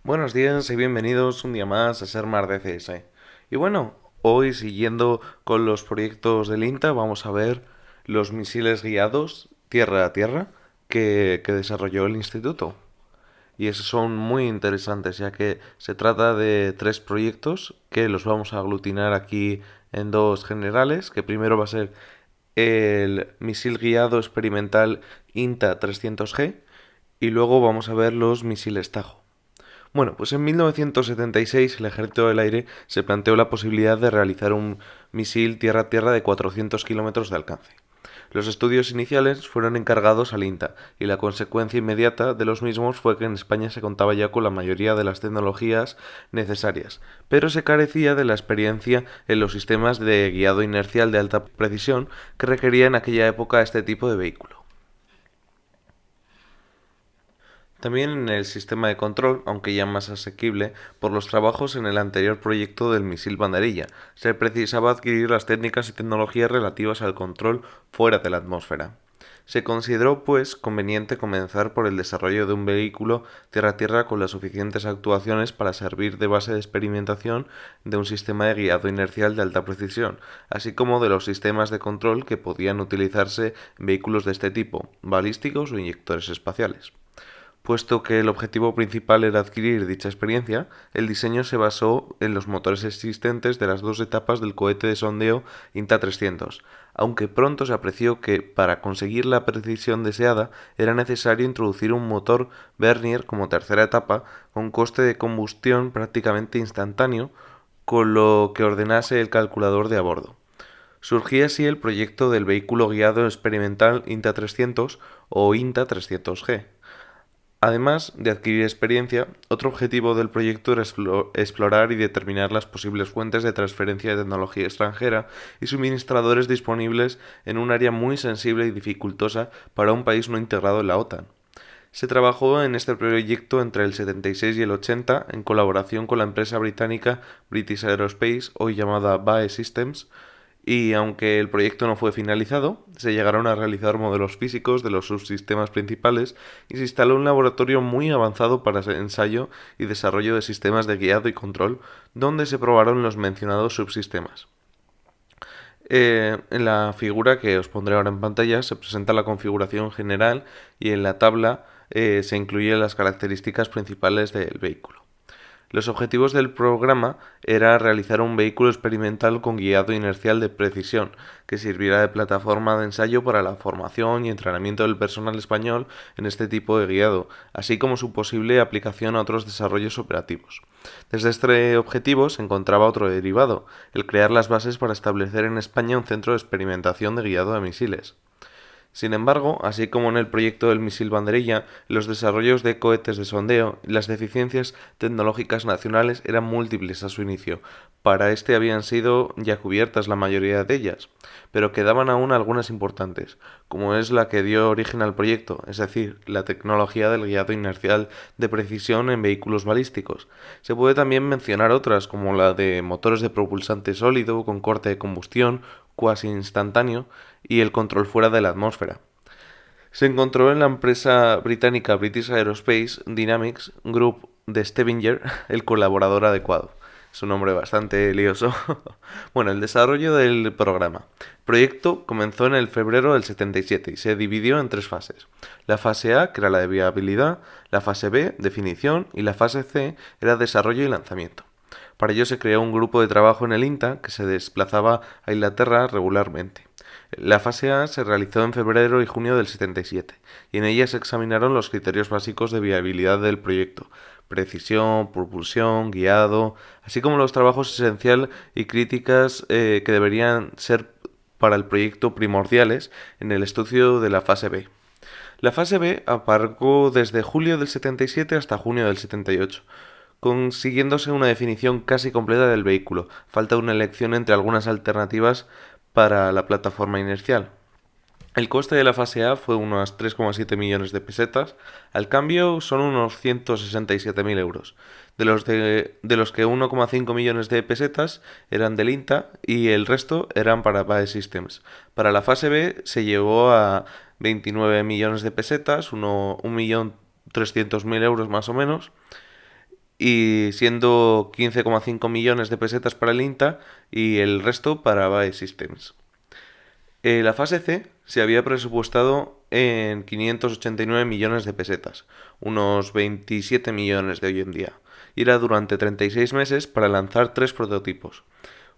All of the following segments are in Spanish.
Buenos días y bienvenidos un día más a Ser Mar DCS. Y bueno, hoy siguiendo con los proyectos del INTA vamos a ver los misiles guiados tierra a tierra que desarrolló el instituto. Y esos son muy interesantes ya que se trata de tres proyectos que los vamos a aglutinar aquí en dos generales, que primero va a ser el misil guiado experimental INTA 300G y luego vamos a ver los misiles Tajo. Bueno, pues en 1976 el Ejército del Aire se planteó la posibilidad de realizar un misil tierra-tierra de 400 kilómetros de alcance. Los estudios iniciales fueron encargados al INTA y la consecuencia inmediata de los mismos fue que en España se contaba ya con la mayoría de las tecnologías necesarias, pero se carecía de la experiencia en los sistemas de guiado inercial de alta precisión que requería en aquella época este tipo de vehículo. También en el sistema de control, aunque ya más asequible, por los trabajos en el anterior proyecto del misil banderilla, se precisaba adquirir las técnicas y tecnologías relativas al control fuera de la atmósfera. Se consideró, pues, conveniente comenzar por el desarrollo de un vehículo tierra-tierra con las suficientes actuaciones para servir de base de experimentación de un sistema de guiado inercial de alta precisión, así como de los sistemas de control que podían utilizarse en vehículos de este tipo, balísticos o inyectores espaciales. Puesto que el objetivo principal era adquirir dicha experiencia, el diseño se basó en los motores existentes de las dos etapas del cohete de sondeo INTA 300, aunque pronto se apreció que, para conseguir la precisión deseada, era necesario introducir un motor Vernier como tercera etapa, con coste de combustión prácticamente instantáneo, con lo que ordenase el calculador de a bordo. Surgía así el proyecto del vehículo guiado experimental INTA 300 o INTA 300G. Además de adquirir experiencia, otro objetivo del proyecto era explorar y determinar las posibles fuentes de transferencia de tecnología extranjera y suministradores disponibles en un área muy sensible y dificultosa para un país no integrado en la OTAN. Se trabajó en este proyecto entre el 76 y el 80 en colaboración con la empresa británica British Aerospace, hoy llamada BAE Systems, y aunque el proyecto no fue finalizado, se llegaron a realizar modelos físicos de los subsistemas principales y se instaló un laboratorio muy avanzado para ensayo y desarrollo de sistemas de guiado y control, donde se probaron los mencionados subsistemas. En la figura que os pondré ahora en pantalla se presenta la configuración general y en la tabla se incluyen las características principales del vehículo. Los objetivos del programa era realizar un vehículo experimental con guiado inercial de precisión, que sirviera de plataforma de ensayo para la formación y entrenamiento del personal español en este tipo de guiado, así como su posible aplicación a otros desarrollos operativos. Desde este objetivo se encontraba otro derivado, el crear las bases para establecer en España un centro de experimentación de guiado de misiles. Sin embargo, así como en el proyecto del misil banderilla, los desarrollos de cohetes de sondeo y las deficiencias tecnológicas nacionales eran múltiples a su inicio. Para este habían sido ya cubiertas la mayoría de ellas, pero quedaban aún algunas importantes, como es la que dio origen al proyecto, es decir, la tecnología del guiado inercial de precisión en vehículos balísticos. Se puede también mencionar otras, como la de motores de propulsante sólido con corte de combustión cuasi instantáneo y el control fuera de la atmósfera. Se encontró en la empresa británica British Aerospace Dynamics Group de Stavanger el colaborador adecuado. Es un nombre bastante lioso. Bueno, el desarrollo del programa. El proyecto comenzó en el febrero del 77 y se dividió en tres fases. La fase A, que era la de viabilidad, la fase B, definición, y la fase C era desarrollo y lanzamiento. Para ello se creó un grupo de trabajo en el INTA que se desplazaba a Inglaterra regularmente. La fase A se realizó en febrero y junio del 77 y en ella se examinaron los criterios básicos de viabilidad del proyecto: precisión, propulsión, guiado, así como los trabajos esenciales y críticas que deberían ser para el proyecto primordiales en el estudio de la fase B. La fase B abarcó desde julio del 77 hasta junio del 78, consiguiéndose una definición casi completa del vehículo. Falta una elección entre algunas alternativas para la plataforma inercial. El coste de la fase A fue unos 3,7 millones de pesetas, al cambio son unos 167.000 euros, de los que 1,5 millones de pesetas eran del INTA y el resto eran para BAE Systems. Para la fase B se llegó a 29 millones de pesetas, 1.300.000 euros más o menos, y siendo 15,5 millones de pesetas para el INTA y el resto para BAE Systems. La fase C se había presupuestado en 589 millones de pesetas, unos 27 millones de hoy en día, y era durante 36 meses para lanzar 3 prototipos.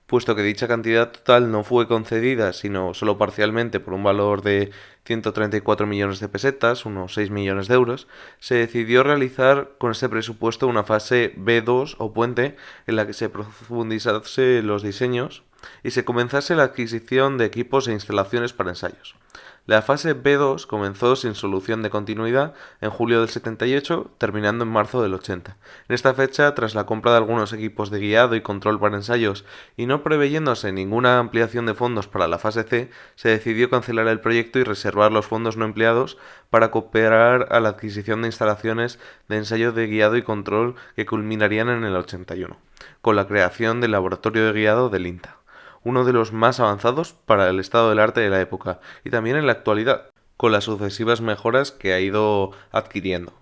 Puesto que dicha cantidad total no fue concedida, sino solo parcialmente por un valor de 134 millones de pesetas, unos 6 millones de euros, se decidió realizar con ese presupuesto una fase B2 o puente en la que se profundizase los diseños y se comenzase la adquisición de equipos e instalaciones para ensayos. La fase B2 comenzó sin solución de continuidad en julio del 78, terminando en marzo del 80. En esta fecha, tras la compra de algunos equipos de guiado y control para ensayos y no preveyéndose ninguna ampliación de fondos para la fase C, se decidió cancelar el proyecto y reservar los fondos no empleados para cooperar a la adquisición de instalaciones de ensayo de guiado y control que culminarían en el 81, con la creación del laboratorio de guiado del INTA, uno de los más avanzados para el estado del arte de la época y también en la actualidad, con las sucesivas mejoras que ha ido adquiriendo.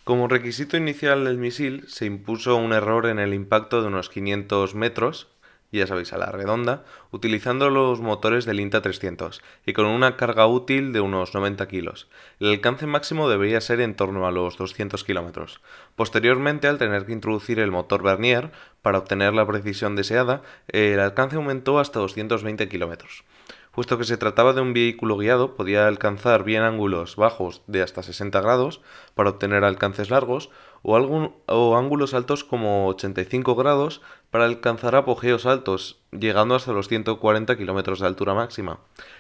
Como requisito inicial del misil se impuso un error en el impacto de unos 500 metros, ya sabéis, a la redonda, utilizando los motores del INTA 300 y con una carga útil de unos 90 kilos. El alcance máximo debería ser en torno a los 200 kilómetros. Posteriormente, al tener que introducir el motor Vernier para obtener la precisión deseada, el alcance aumentó hasta 220 kilómetros. Puesto que se trataba de un vehículo guiado, podía alcanzar bien ángulos bajos de hasta 60 grados para obtener alcances largos o ángulos altos como 85 grados para alcanzar apogeos altos, llegando hasta los 140 km de altura máxima.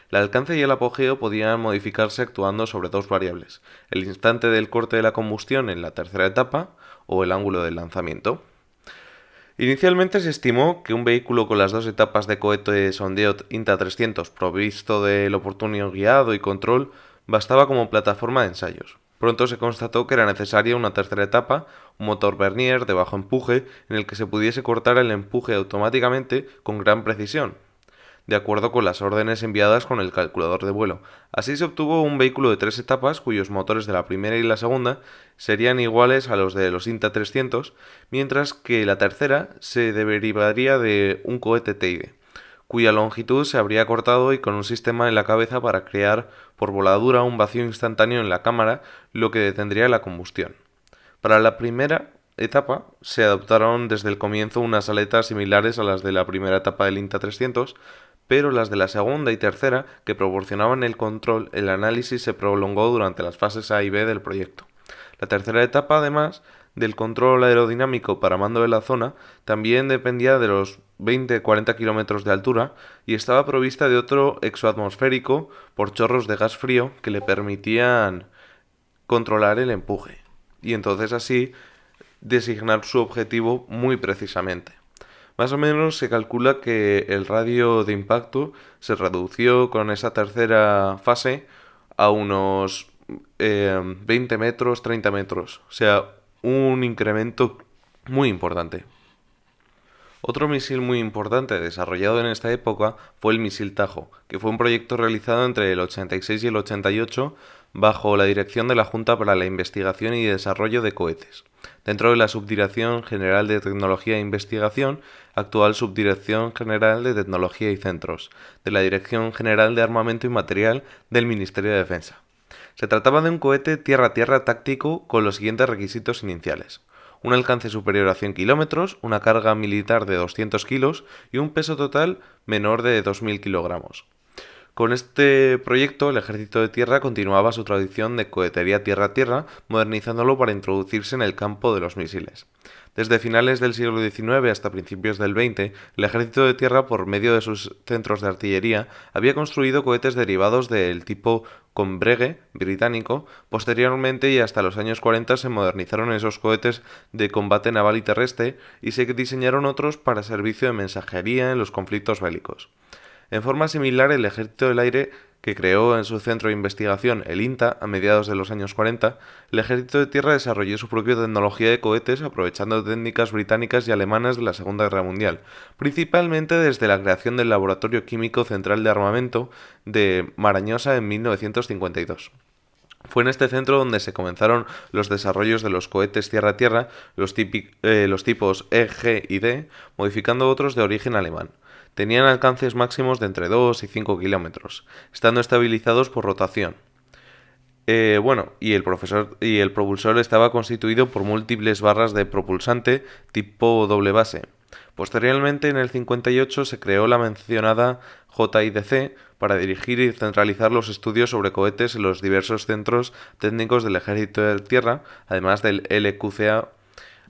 El alcance y el apogeo podían modificarse actuando sobre dos variables: el instante del corte de la combustión en la tercera etapa o el ángulo del lanzamiento. Inicialmente se estimó que un vehículo con las dos etapas de cohete sondeo INTA 300 provisto del oportuno guiado y control bastaba como plataforma de ensayos. Pronto se constató que era necesaria una tercera etapa, un motor Vernier de bajo empuje en el que se pudiese cortar el empuje automáticamente con gran precisión, de acuerdo con las órdenes enviadas con el calculador de vuelo. Así se obtuvo un vehículo de 3 etapas cuyos motores de la primera y la segunda serían iguales a los de los INTA 300, mientras que la tercera se derivaría de un cohete Teide, cuya longitud se habría cortado y con un sistema en la cabeza para crear por voladura un vacío instantáneo en la cámara, lo que detendría la combustión. Para la primera etapa se adoptaron desde el comienzo unas aletas similares a las de la primera etapa del INTA 300, pero las de la segunda y tercera, que proporcionaban el control, el análisis se prolongó durante las fases A y B del proyecto. La tercera etapa, además del control aerodinámico para mando de la zona, también dependía de los 20-40 kilómetros de altura y estaba provista de otro exoatmosférico por chorros de gas frío que le permitían controlar el empuje y entonces así designar su objetivo muy precisamente. Más o menos se calcula que el radio de impacto se redució con esa tercera fase a unos 20 metros, 30 metros. O sea, un incremento muy importante. Otro misil muy importante desarrollado en esta época fue el misil Tajo, que fue un proyecto realizado entre el 86 y el 88 bajo la dirección de la Junta para la Investigación y Desarrollo de Cohetes, dentro de la Subdirección General de Tecnología e Investigación, actual Subdirección General de Tecnología y Centros, de la Dirección General de Armamento y Material del Ministerio de Defensa. Se trataba de un cohete tierra-tierra táctico con los siguientes requisitos iniciales: un alcance superior a 100 kilómetros, una carga militar de 200 kilos y un peso total menor de 2.000 kilogramos. Con este proyecto, el Ejército de Tierra continuaba su tradición de cohetería tierra-tierra, modernizándolo para introducirse en el campo de los misiles. Desde finales del siglo XIX hasta principios del XX, el Ejército de Tierra, por medio de sus centros de artillería, había construido cohetes derivados del tipo Combregue británico. Posteriormente y hasta los años 40 se modernizaron esos cohetes de combate naval y terrestre y se diseñaron otros para servicio de mensajería en los conflictos bélicos. En forma similar, el Ejército del Aire que creó en su centro de investigación, el INTA, a mediados de los años 40, el Ejército de Tierra desarrolló su propia tecnología de cohetes aprovechando técnicas británicas y alemanas de la Segunda Guerra Mundial, principalmente desde la creación del Laboratorio Químico Central de Armamento de Marañosa en 1952. Fue en este centro donde se comenzaron los desarrollos de los cohetes tierra-tierra, los tipos E, G y D, modificando otros de origen alemán. Tenían alcances máximos de entre 2 y 5 kilómetros, estando estabilizados por rotación. Y el propulsor estaba constituido por múltiples barras de propulsante tipo doble base. Posteriormente, en el 58, se creó la mencionada JIDC para dirigir y centralizar los estudios sobre cohetes en los diversos centros técnicos del Ejército de Tierra, además del LQCA.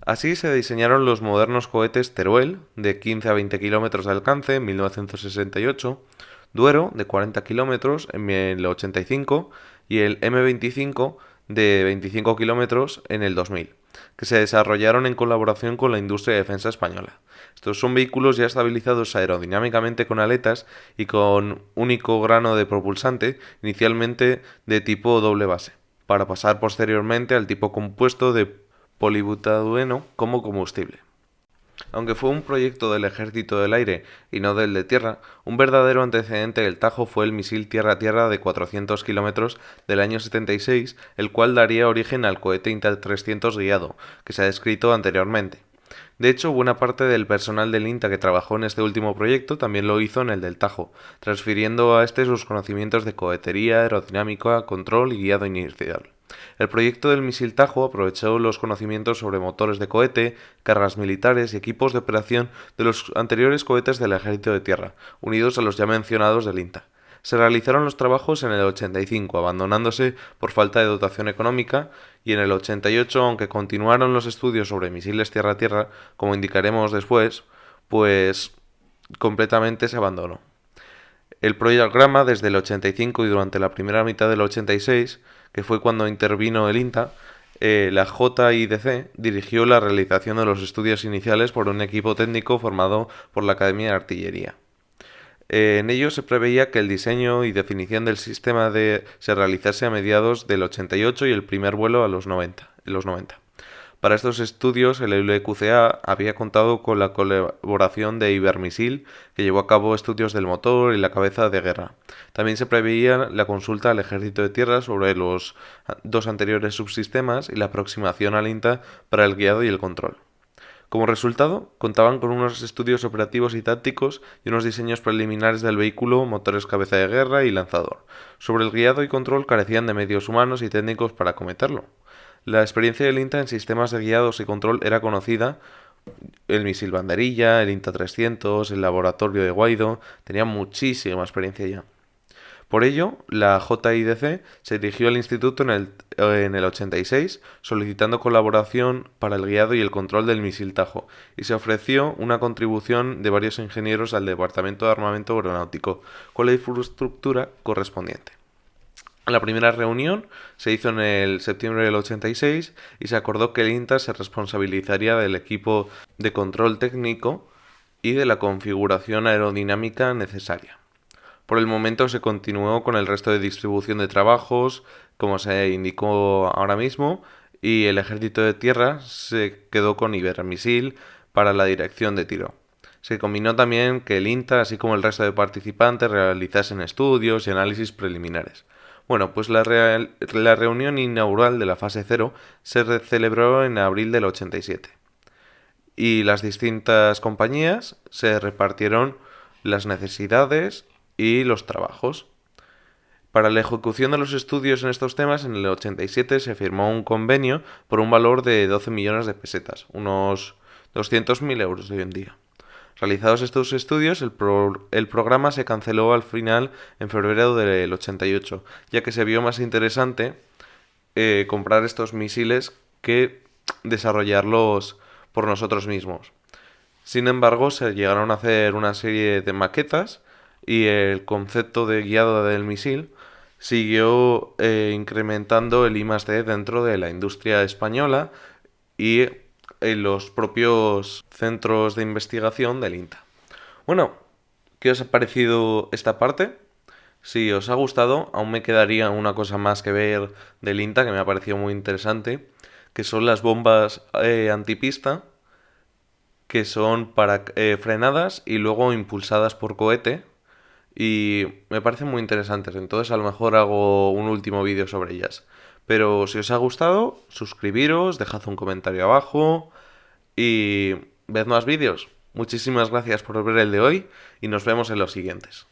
Así se diseñaron los modernos cohetes Teruel, de 15 a 20 kilómetros de alcance, en 1968, Duero, de 40 kilómetros, en el 85, y el M25, de 25 kilómetros, en el 2000, que se desarrollaron en colaboración con la industria de defensa española. Estos son vehículos ya estabilizados aerodinámicamente con aletas y con único grano de propulsante, inicialmente de tipo doble base, para pasar posteriormente al tipo compuesto de polibutadieno como combustible. Aunque fue un proyecto del Ejército del Aire y no del de tierra, un verdadero antecedente del Tajo fue el misil tierra-tierra de 400 kilómetros del año 76, el cual daría origen al cohete Inta-300 guiado, que se ha descrito anteriormente. De hecho, buena parte del personal del INTA que trabajó en este último proyecto también lo hizo en el del Tajo, transfiriendo a este sus conocimientos de cohetería, aerodinámica, control y guiado inicial. El proyecto del misil Tajo aprovechó los conocimientos sobre motores de cohete, cargas militares y equipos de operación de los anteriores cohetes del Ejército de Tierra, unidos a los ya mencionados del INTA. Se realizaron los trabajos en el 85, abandonándose por falta de dotación económica, y en el 88, aunque continuaron los estudios sobre misiles tierra-tierra, como indicaremos después, pues completamente se abandonó. El programa desde el 85 y durante la primera mitad del 86, que fue cuando intervino el INTA, la JIDC dirigió la realización de los estudios iniciales por un equipo técnico formado por la Academia de Artillería. En ello se preveía que el diseño y definición del sistema se realizase a mediados del 88 y el primer vuelo en los 90. Para estos estudios, el LQCA había contado con la colaboración de Ibermisil, que llevó a cabo estudios del motor y la cabeza de guerra. También se preveía la consulta al Ejército de Tierra sobre los dos anteriores subsistemas y la aproximación al INTA para el guiado y el control. Como resultado, contaban con unos estudios operativos y tácticos y unos diseños preliminares del vehículo, motores cabeza de guerra y lanzador. Sobre el guiado y control carecían de medios humanos y técnicos para acometerlo. La experiencia del INTA en sistemas de guiados y control era conocida. El misil banderilla, el INTA-300, el laboratorio de Guaidó, tenían muchísima experiencia ya. Por ello, la JIDC se dirigió al instituto en el 86 solicitando colaboración para el guiado y el control del misil Tajo y se ofreció una contribución de varios ingenieros al Departamento de Armamento Aeronáutico con la infraestructura correspondiente. La primera reunión se hizo en el septiembre del 86 y se acordó que el INTA se responsabilizaría del equipo de control técnico y de la configuración aerodinámica necesaria. Por el momento se continuó con el resto de distribución de trabajos, como se indicó ahora mismo, y el Ejército de Tierra se quedó con Ibermisil para la dirección de tiro. Se combinó también que el INTA, así como el resto de participantes, realizasen estudios y análisis preliminares. Bueno, pues la reunión inaugural de la fase 0 se celebró en abril del 87 y las distintas compañías se repartieron las necesidades y los trabajos. Para la ejecución de los estudios en estos temas, en el 87 se firmó un convenio por un valor de 12 millones de pesetas, unos 200.000 euros de hoy en día. Realizados estos estudios, el programa se canceló al final en febrero del 88, ya que se vio más interesante comprar estos misiles que desarrollarlos por nosotros mismos. Sin embargo, se llegaron a hacer una serie de maquetas y el concepto de guiado del misil siguió incrementando el I+D dentro de la industria española y en los propios centros de investigación del INTA. Bueno, ¿qué os ha parecido esta parte? Si os ha gustado, aún me quedaría una cosa más que ver del INTA que me ha parecido muy interesante, que son las bombas antipista, que son para frenadas y luego impulsadas por cohete. Y me parecen muy interesantes, entonces a lo mejor hago un último vídeo sobre ellas. Pero si os ha gustado, suscribiros, dejad un comentario abajo y ved más vídeos. Muchísimas gracias por ver el de hoy y nos vemos en los siguientes.